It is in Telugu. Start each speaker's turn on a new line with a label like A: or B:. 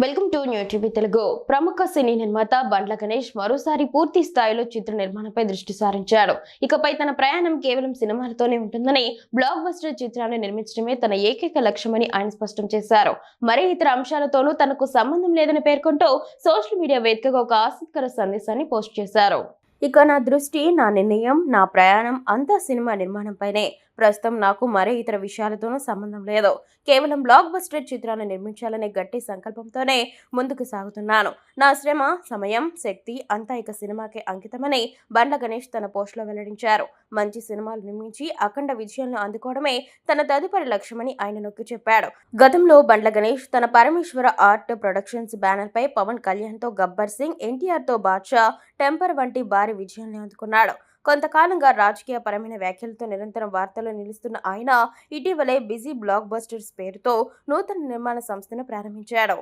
A: Welcome to new TV Telugu. ప్రముఖ సినీ నిర్మాత బండ్ల గణేష్ మరోసారి పూర్తి స్థాయిలో చిత్ర నిర్మాణంపై దృష్టి సారించాడు. ఇకపై తన ప్రయాణం కేవలం సినిమాలతోనే ఉంటుందని, బ్లాక్ బస్టర్ చిత్రాన్ని నిర్మించడమే తన ఏకైక లక్ష్యమని ఆయన స్పష్టం చేశారు. మరే ఇతర అంశాలతోనూ తనకు సంబంధం లేదని పేర్కొంటూ సోషల్ మీడియా వేదికగా ఒక ఆసక్తికర సందేశాన్ని పోస్ట్ చేశారు. ఇక నా దృష్టి, నా నిర్ణయం, నా ప్రయాణం అంతా సినిమా నిర్మాణంపైనే. ప్రస్తుతం నాకు మరే ఇతర విషయాలతోనూ సంబంధం లేదు. కేవలం బ్లాక్ బస్టర్ చిత్రాన్ని నిర్మించాలనే గట్టి సంకల్పంతోనే ముందుకు సాగుతున్నాను. నా శ్రమ, సమయం, శక్తి అంతా ఇక సినిమాకే అంకితమని బండ్ల గణేష్ తన పోస్టులో వెల్లడించారు. మంచి సినిమాలు నిర్మించి అఖండ విజయాలను అందుకోవడమే తన తదుపరి లక్ష్యమని ఆయన నొక్కి చెప్పాడు. గతంలో బండ్ల గణేష్ తన పరమేశ్వర ఆర్ట్ ప్రొడక్షన్స్ బ్యానర్ పై పవన్ కళ్యాణ్ తో గబ్బర్ సింగ్, ఎన్టీఆర్ తో బాద్షా, టెంపర్ వంటి భారీ విజయాన్ని అందుకున్నాడు. కొంతకాలంగా రాజకీయ పరమైన వ్యాఖ్యలతో నిరంతరం వార్తల్లో నిలుస్తున్న ఆయన ఇటీవలే బిజీ బ్లాక్ బస్టర్స్ పేరుతో నూతన నిర్మాణ సంస్థను ప్రారంభించాడు.